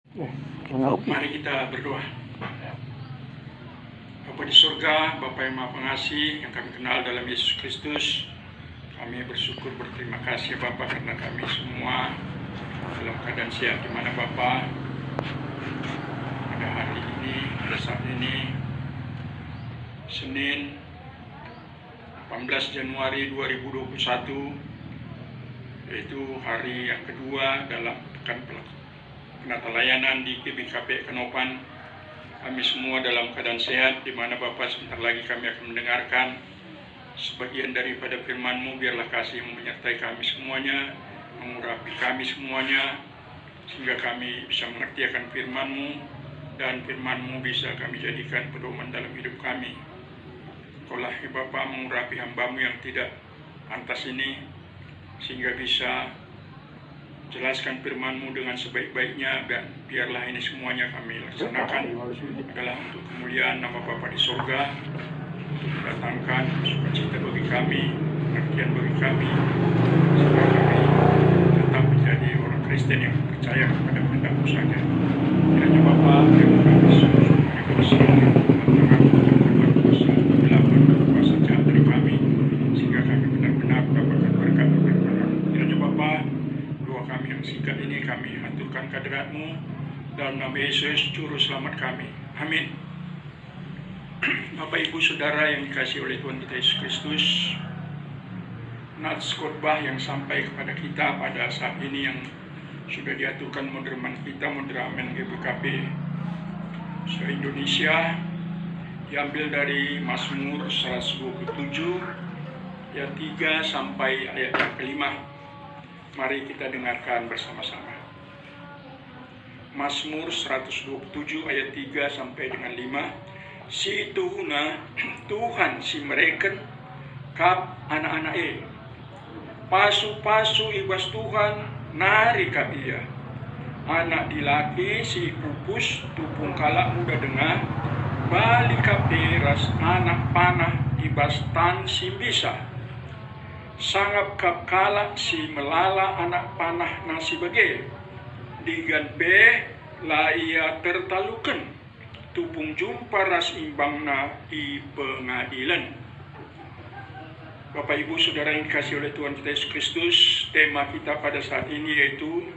Mari kita berdoa. Bapa di surga, Bapa yang Maha Pengasih yang kami kenal dalam Yesus Kristus, kami bersyukur berterima kasih Bapa karena kami semua dalam keadaan sehat, di mana Bapa pada hari ini, pada saat ini, Senin 18 Januari 2021, yaitu hari yang kedua dalam pekan penata layanan di GBKP Kanopan. Kami semua dalam keadaan sehat, di mana Bapa sebentar lagi kami akan mendengarkan sebagian daripada firman-Mu. Biarlah kasih-Mu menyertai kami semuanya, mengurapi kami semuanya, sehingga kami bisa mengerti akan firman-Mu, dan firman-Mu bisa kami jadikan pedoman dalam hidup kami. Engkaulah ya Bapa mengurapi hamba-Mu yang tidak pantas ini, sehingga bisa jelaskan firman-Mu dengan sebaik-baiknya, dan biarlah ini semuanya kami laksanakan adalah untuk kemuliaan nama Bapa di surga, untuk mendatangkan sukacita bagi kami, pengertian bagi kami, sehingga kami tetap menjadi orang Kristen yang percaya kepada kehendak-Mu saja. Kiranya Bapa yang kami sungguh berkuasa, Tuhan berkuasa, dilakukan berkuasa dari kami, sehingga kami benar-benar mendapatkan berkat berkat. Kiranya Bapa, kami yang singkat ini kami haturkan kehadirat-Mu dalam nama Yesus Juru Selamat kami. Amin. Bapak Ibu Saudara yang dikasihi oleh Tuhan kita Yesus Kristus, nats khotbah yang sampai kepada kita pada saat ini yang sudah diaturkan moderaman kita, moderamen GBKP se-Indonesia, diambil dari Mazmur 127 ayat 3 sampai ayat yang kelima. Mari kita dengarkan bersama-sama. Mazmur 127 ayat 3 sampai dengan 5. Si tuhuna Tuhan si mereken kap anak-anak pasu-pasu ibas Tuhan nari kap ia. Anak dilaki si pupus tupung kalak muda dengar balik kap deras anak panah ibas tan si bisa. Sangap kap kalak si melala anak panah nasi bage. Digan be la ia tertalukan. Tupung jumpa ras imbangna i pengadilan. Bapak Ibu Saudara yang dikasihi oleh Tuhan kita Yesus Kristus, tema kita pada saat ini yaitu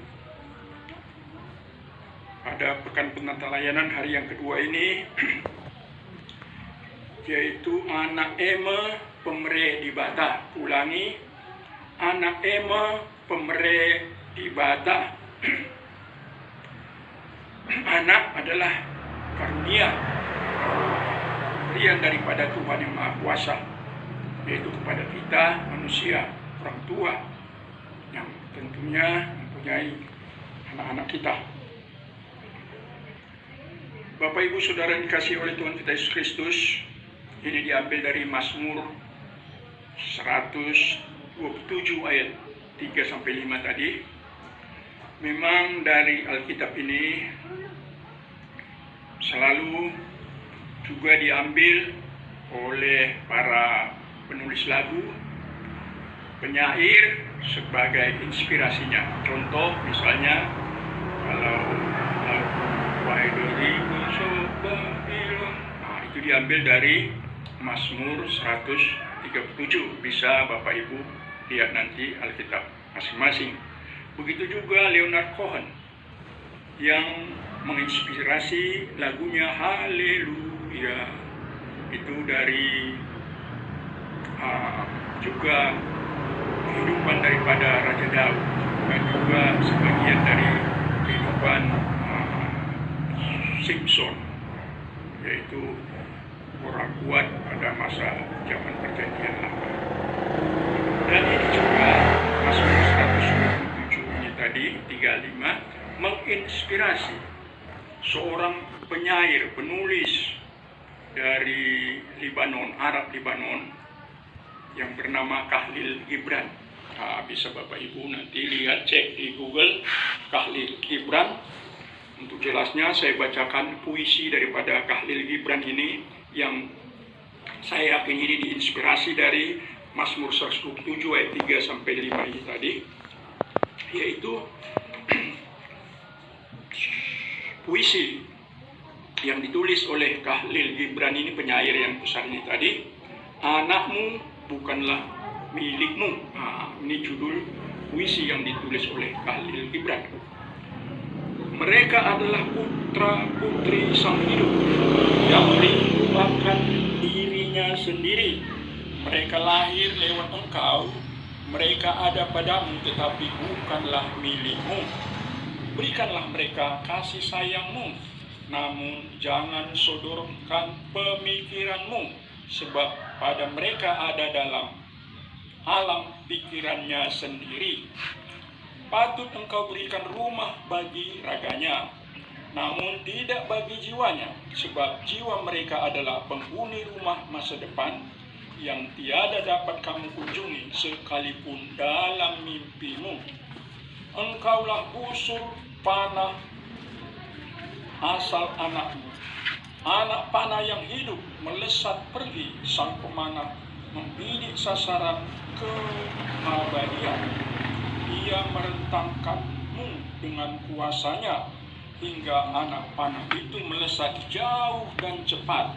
pada pekan penata layanan hari yang kedua ini yaitu anak ema pemere di bata. Ulangi, anak ema pemere di bata. Anak adalah karunia pemberian daripada Tuhan yang Maha Kuasa, yaitu kepada kita manusia, orang tua yang tentunya mempunyai anak-anak kita. Bapak Ibu Saudara yang dikasihi oleh Tuhan kita Yesus Kristus, ini diambil dari Mazmur 127 ayat 3 sampai 5 tadi. Memang dari Alkitab ini selalu juga diambil oleh para penulis lagu, penyair sebagai inspirasinya. Contoh misalnya kalau lagu Wahai 2011, nah itu diambil dari Mazmur 137. Bisa Bapak Ibu lihat nanti Alkitab masing-masing. Begitu juga Leonard Cohen yang menginspirasi lagunya Haleluya. Itu dari juga kehidupan daripada Raja Daud, dan juga sebagian dari kehidupan Simpson, yaitu orang kuat pada masa zaman perjanjian lama. Dan ini juga Mazmur 127 ini tadi 35 menginspirasi seorang penyair, penulis dari Libanon, Arab Libanon, yang bernama Khalil Gibran. Nah, bisa Bapak Ibu nanti lihat, cek di Google Khalil Gibran. Untuk jelasnya saya bacakan puisi daripada Khalil Gibran ini yang saya yakin ini diinspirasi dari Mazmur 127 ayat 3 sampai 5 ini tadi, yaitu puisi yang ditulis oleh Khalil Gibran ini, penyair yang besar ini tadi, "Anakmu bukanlah milikmu." Ini judul puisi yang ditulis oleh Khalil Gibran. Mereka adalah putra-putri sang hidup yang merindukan dirinya sendiri. Mereka lahir lewat engkau, mereka ada padamu tetapi bukanlah milikmu. Berikanlah mereka kasih sayangmu, namun jangan sodorkan pemikiranmu, sebab pada mereka ada dalam alam pikirannya sendiri. Patut engkau berikan rumah bagi raganya, namun tidak bagi jiwanya, sebab jiwa mereka adalah penghuni rumah masa depan yang tiada dapat kamu kunjungi sekalipun dalam mimpimu. Engkaulah busur panah asal anakmu, anak panah yang hidup melesat pergi, sang pemanah membidik sasaran keabadian. Dia merentangkanmu dengan kuasanya hingga anak panah itu melesat jauh dan cepat.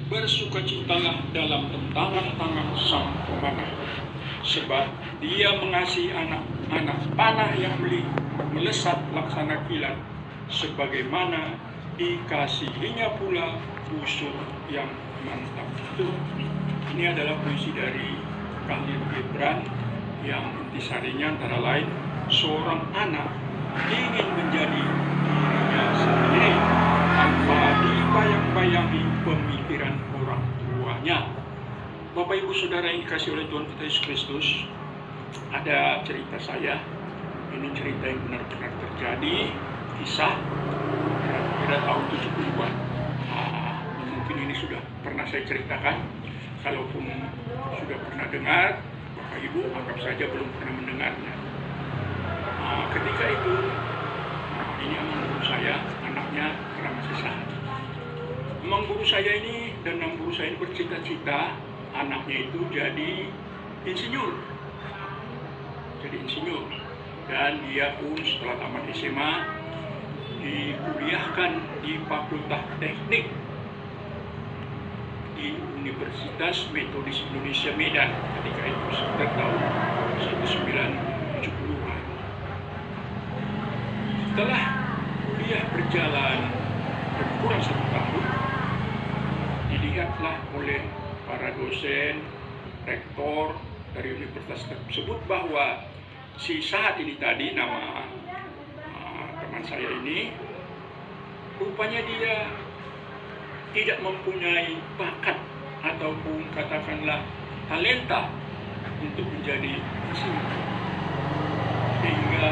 Bersukacitalah dalam rentangan tangan sang pemanah, sebab dia mengasihi anak panah yang melesat laksana kilat, sebagaimana dikasihinya pula busur yang mantap itu. Ini adalah puisi dari Khalil Gibran yang intisarinya antara lain, seorang anak ingin menjadi dirinya sendiri tanpa dibayang-bayangi pemikiran orang tuanya. Bapak Ibu Saudara yang dikasihi oleh Tuhan kita Yesus Kristus, ada cerita saya. Ini cerita yang benar-benar terjadi, kisah kira-kira tahun 70-an. Mungkin ini sudah pernah saya ceritakan. Kalaupun sudah pernah dengar, Bapak Ibu anggap saja belum pernah mendengarnya. Ketika itu, ini emang guru saya, anaknya pernah masih sehat. Emang guru saya ini dan emang guru saya ini bercita-cita anaknya itu jadi insinyur. Dan dia pun setelah tamat SMA dikuliahkan di Fakultas Teknik di Universitas Metodis Indonesia Medan ketika itu sekitar tahun 1970-an. Setelah kuliah berjalan kurang 1 tahun, dilihatlah oleh para dosen, rektor dari universitas tersebut bahwa si saat ini tadi, nama teman saya ini, rupanya dia tidak mempunyai bakat ataupun katakanlah talenta untuk menjadi insinyur, sehingga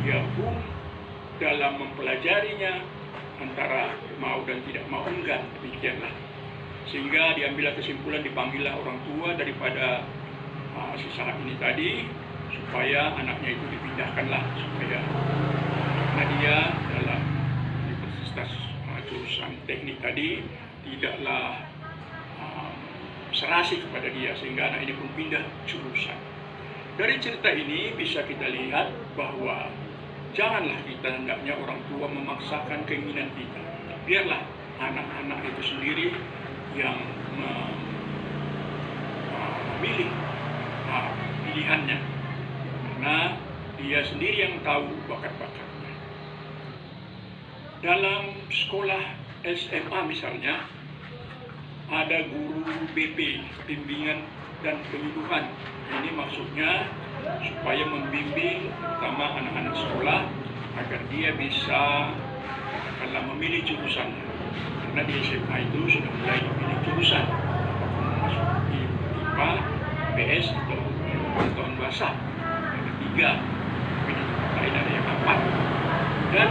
dia pun dalam mempelajarinya antara mau dan tidak mau, enggan, demikianlah. Sehingga diambillah kesimpulan, dipanggillah orang tua daripada si saat ini tadi, supaya anaknya itu dipindahkanlah, supaya karena dia dalam universitas jurusan teknik tadi tidaklah serasi kepada dia, sehingga anak ini pun pindah jurusan. Dari cerita ini bisa kita lihat bahwa janganlah kita hendaknya orang tua memaksakan keinginan kita. Biarlah anak-anak itu sendiri yang memilih pilihannya, karena dia sendiri yang tahu bakat-bakatnya. Dalam sekolah SMA misalnya, ada guru BP, bimbingan dan penyuluhan. Ini maksudnya supaya membimbing terutama anak-anak sekolah agar dia bisa katakanlah memilih jurusan. Karena di SMA itu sudah mulai memilih jurusan, apakah masuk di IPA, PS atau pengetahuan bahasa. Yang ketiga, ini lain ada yang 4. Dan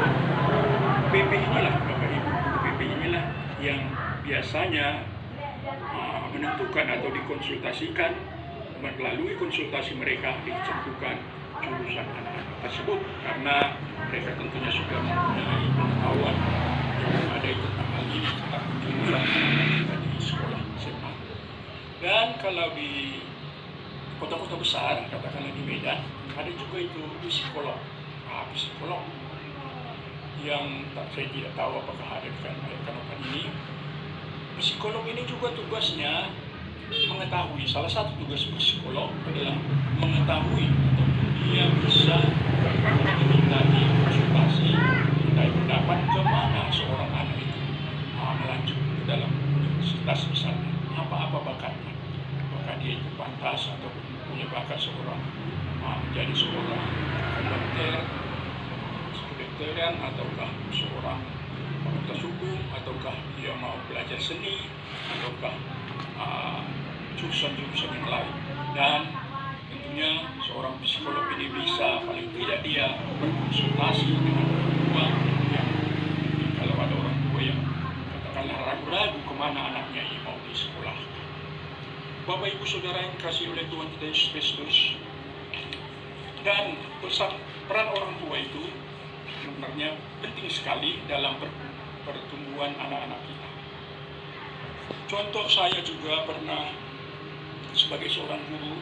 BP inilah, Bapak Ibu, BP inilah yang biasanya menentukan atau dikonsultasikan, melalui konsultasi mereka ditentukan jurusan anak-anak tersebut, karena mereka tentunya sudah mempunyai pengetahuan yang ada tentang hal ini, tentang jurusan anak-anak di sekolah SMA. Dan kalau di kota-kota besar, katakanlah di Medan, ada juga itu psikolog. Psikolog yang saya tidak tahu apakah ada di Kanopan ini. Psikolog ini juga tugasnya mengetahui, salah satu tugas psikolog adalah mengetahui atau dia bisa memintai konsultasi, mintai pendapat kemana seorang anak itu melanjut ke dalam universitas misalnya, apa bakatnya, apakah dia itu pantas atau punya bakat seorang menjadi seorang dokter, kedokteran, ataukah seorang fakultas hukum, ataukah dia mau belajar seni, ataukah jurusan-jurusan yang lain. Dan tentunya seorang psikolog ini bisa paling tidak dia berkonsultasi dengan orang tua yang kalau ada orang tua yang katakanlah ragu-ragu kemana anaknya ini mau disekolahkan. Bapak Ibu Saudara yang dikasihi oleh Tuhan kita Yesus Kristus, dan peran orang tua itu sebenarnya penting sekali dalam pertumbuhan anak-anak kita. Contoh, saya juga pernah sebagai seorang guru,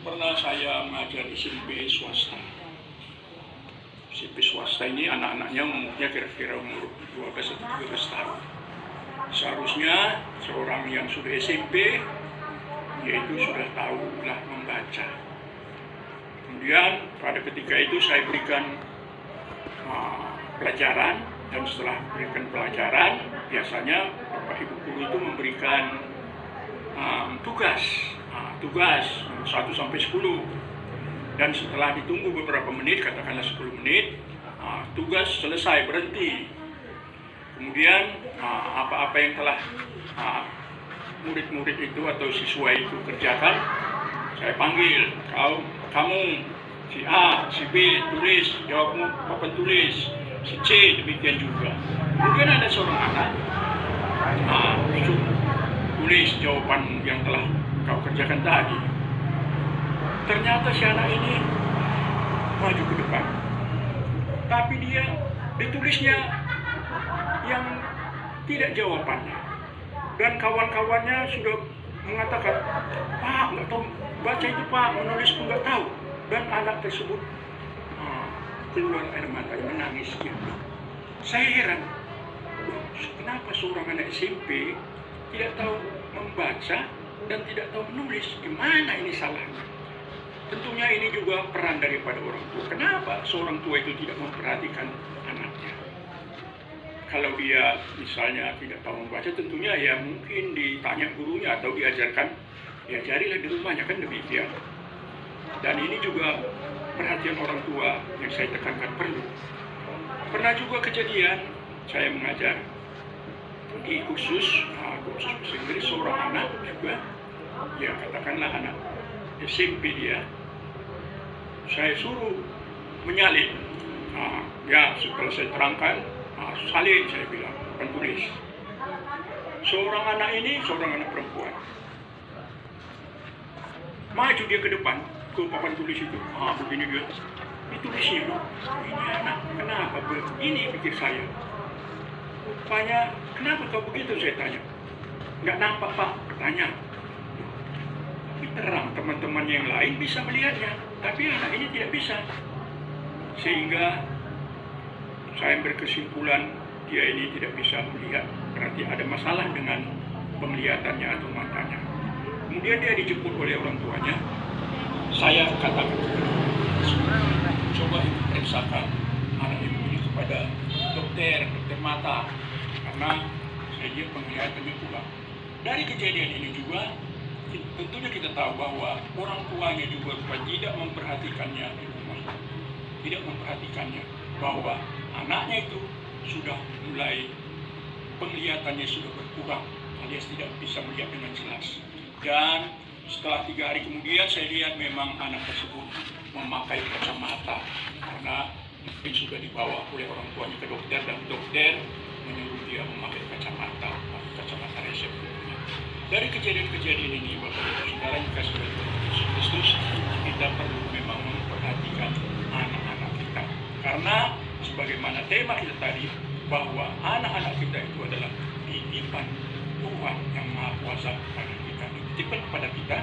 pernah saya mengajar di SMP swasta. SMP swasta ini anak-anaknya umurnya kira-kira umur 12 atau 13 tahun. Seharusnya seorang yang sudah SMP, yaitu sudah tahulah membaca. Kemudian pada ketika itu saya berikan pelajaran, dan setelah berikan pelajaran, biasanya Bapak Ibu guru itu memberikan tugas 1 sampai 10, dan setelah ditunggu beberapa menit, katakanlah 10 menit, tugas selesai, berhenti. Kemudian apa-apa yang telah murid-murid itu atau siswa itu kerjakan, saya panggil, kamu si A, si B tulis, jawabmu papan tulis, si C demikian juga. Kemudian ada seorang anak tulis jawaban yang telah kau kerjakan tadi. Ternyata si anak ini maju ke depan, tapi dia ditulisnya yang tidak jawabannya, dan kawan-kawannya sudah mengatakan, Pak nggak tahu baca itu Pak, menulis pun nggak tahu. Dan anak tersebut keluar air mata, menangis gitu. Saya heran, kenapa seorang anak SMP tidak tahu membaca dan tidak tahu menulis? Gimana ini salahnya? Tentunya ini juga peran daripada orang tua. Kenapa seorang tua itu tidak memperhatikan anaknya? Kalau dia misalnya tidak tahu membaca, tentunya ya mungkin ditanya gurunya atau diajarkan, diajarilah di rumahnya, kan demikian. Dan ini juga perhatian orang tua yang saya tekankan perlu. Pernah juga kejadian, saya mengajar di khusus bahasa Inggris seorang anak juga, ya katakanlah anak SMP dia, saya suruh menyalin. Ya setelah saya terangkan, salin saya bilang, bukan tulis. Seorang anak ini, seorang anak perempuan, maju dia ke depan, ke papan tulis itu, begini dia, ditulisnya loh, ini anak, kenapa begini, pikir saya. Rupanya, kenapa kau begitu, saya tanya. Nggak nampak Pak, tanya. Tapi terang, teman-teman yang lain bisa melihatnya, tapi anak ini tidak bisa. Sehingga saya berkesimpulan, dia ini tidak bisa melihat, berarti ada masalah dengan penglihatannya atau matanya. Kemudian dia dijemput oleh orang tuanya. Saya katakan, coba ibu periksakan anak ibu ini kepada dokter mata, karena saya lihat penglihatannya kurang. Dari kejadian ini juga, tentunya kita tahu bahwa orang tuanya juga tidak memperhatikannya di rumah, tidak memperhatikannya bahwa anaknya itu sudah mulai penglihatannya sudah berkurang, alias tidak bisa melihat dengan jelas. Dan setelah 3 hari kemudian saya lihat memang anak tersebut memakai kacamata, karena mungkin sudah dibawa oleh orang tuanya ke dokter, dan dokter menyuruh dia memakai kacamata resep. Dari kejadian-kejadian ini, Bapak Ibu Saudara yang dikasihi oleh Tuhan Yesus Kristus, kita perlu memang memperhatikan anak-anak kita, karena sebagaimana tema kita tadi, bahwa anak-anak kita itu adalah titipan Tuhan yang Maha Kuasa kepada kita, dititipkan kepada kita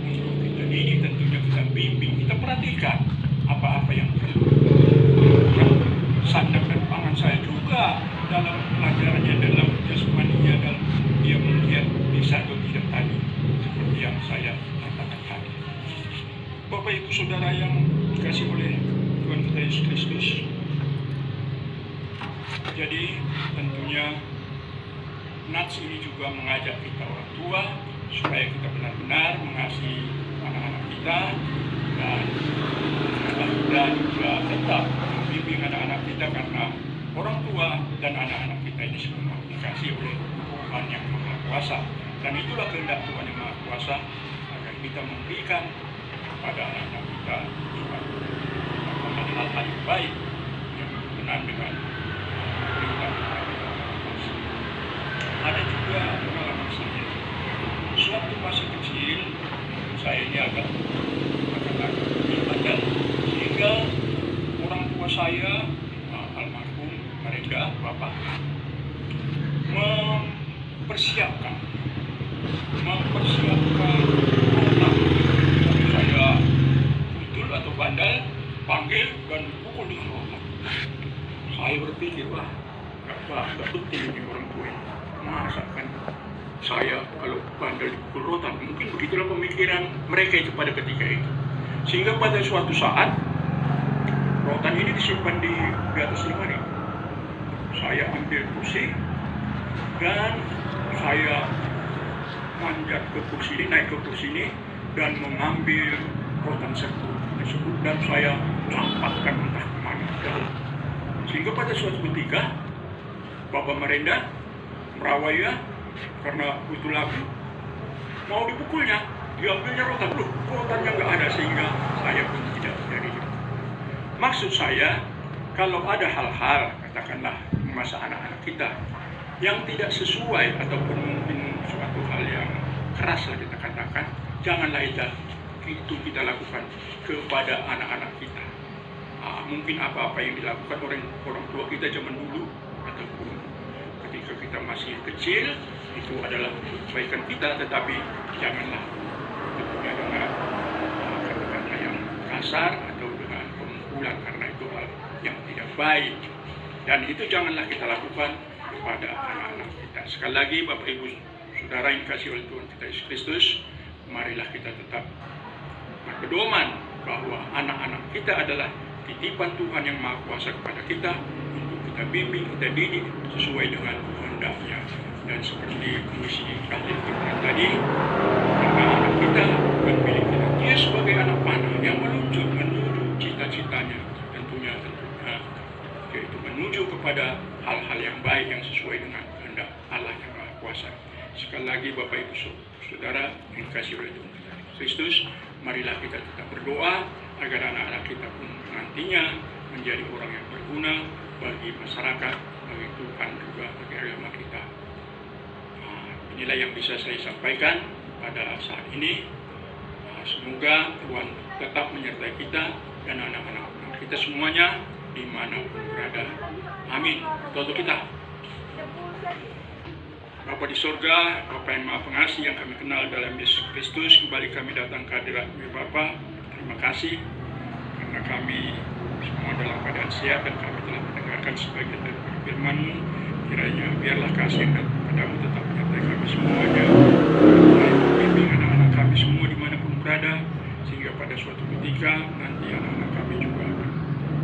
untuk kita didik, tentunya kita bimbing, kita perhatikan apa-apa yang perlu, sandang dalam pelajarannya, dalam jasmaninya, dalam dia melihat bisa atau tidak tadi, seperti yang saya katakan tadi. Bapak Ibu Saudara yang dikasih oleh Tuhan kita Yesus Kristus, jadi tentunya Nats ini juga mengajak kita orang tua supaya kita benar-benar mengasihi anak-anak kita dan juga tetap membimbing anak-anak kita, karena orang tua dan anak-anak kita ini semua dikasih oleh Tuhan yang Maha Kuasa, dan itulah kehendak Tuhan yang Maha Kuasa agar kita memberikan kepada anak-anak kita hal-hal yang baik yang berkenan dengan perintah. Ada juga pengalaman saya. Suatu masa kecil, saya ini agak bandel, sehingga orang tua saya, almarhum mereka, bapak, mempersiapkan otak. Saya betul atau bandel, panggil dan pukul dengan otak. Saya berpikir, wah, gak betul ini orang tua. Masa kan saya kalau bandel dipukul rotan, mungkin begitulah pemikiran mereka itu pada ketika itu. Sehingga pada suatu saat rotan ini disimpan di atas lemari. Saya ambil kursi dan saya manjat ke kursi ini, naik ke kursi ini dan mengambil rotan tersebut dan saya campakkan entah kemana. Sehingga pada suatu ketika Bapak Merenda merawainya karena butuh lagu, mau dipukulnya, diambilnya rotan, rotannya nggak ada, sehingga saya pun tidak jadi. Maksud saya, kalau ada hal-hal, katakanlah masa anak-anak kita yang tidak sesuai ataupun mungkin suatu hal yang keras lah kita katakan, janganlah itu kita lakukan kepada anak-anak kita. Mungkin apa-apa yang dilakukan orang tua kita zaman dulu ataupun ketika kita masih kecil itu adalah kebaikan kita, tetapi janganlah tentunya dengan kata-kata yang kasar atau dengan pemukulan, karena itu hal yang tidak baik, dan itu janganlah kita lakukan kepada anak-anak kita. Sekali lagi Bapak Ibu Saudara yang kasih oleh Tuhan kita Yesus Kristus, marilah kita tetap berpedoman bahwa anak-anak kita adalah titipan Tuhan yang Maha Kuasa kepada kita untuk kita bimbing, kita didik sesuai dengan kehendaknya. Dan seperti misi kali kita tadi, karena anak kita bukan milik kita, dia sebagai anak panah yang menuju cita-citanya, tentunya yaitu menuju kepada hal-hal yang baik yang sesuai dengan kehendak Allah yang Maha Kuasa. Sekali lagi Bapak Ibu Saudara yang dikasihi oleh Tuhan Kristus, marilah kita tetap berdoa agar anak-anak kita pun nantinya menjadi orang yang berguna bagi masyarakat, bagi Tuhan juga bagi agama kita. Inilah yang bisa saya sampaikan pada saat ini. Semoga Tuhan tetap menyertai kita dan anak-anak kita semuanya dimanapun berada. Amin. Doa kita. Bapa di sorga, Bapa yang Maha Pengasih yang kami kenal dalam Yesus Kristus, kembali kami datang ke hadirat-Mu Bapa. Terima kasih karena kami semua dalam keadaan sehat dan kami telah mendengarkan sebagian dari firman-Mu. Kiranya biarlah kasih dan padamu tetap menyertai kami semuanya, bimbing anak-anak kami semua dimanapun berada, sehingga pada suatu ketika nanti anak-anak kami juga akan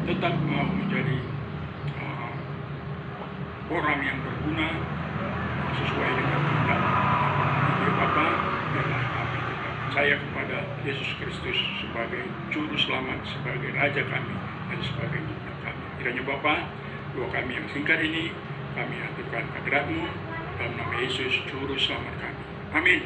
tetap mau menjadi orang yang berguna sesuai dengan kehendak Bapa. Biarlah kami tetap percaya kepada Yesus Kristus sebagai Juru Selamat, sebagai Raja kami, dan sebagai Tuhan kami. Kiranya Bapa, doa kami yang singkat ini kami aturkan hadirat-Mu dalam nama Yesus Juru Selamat kami. Amin.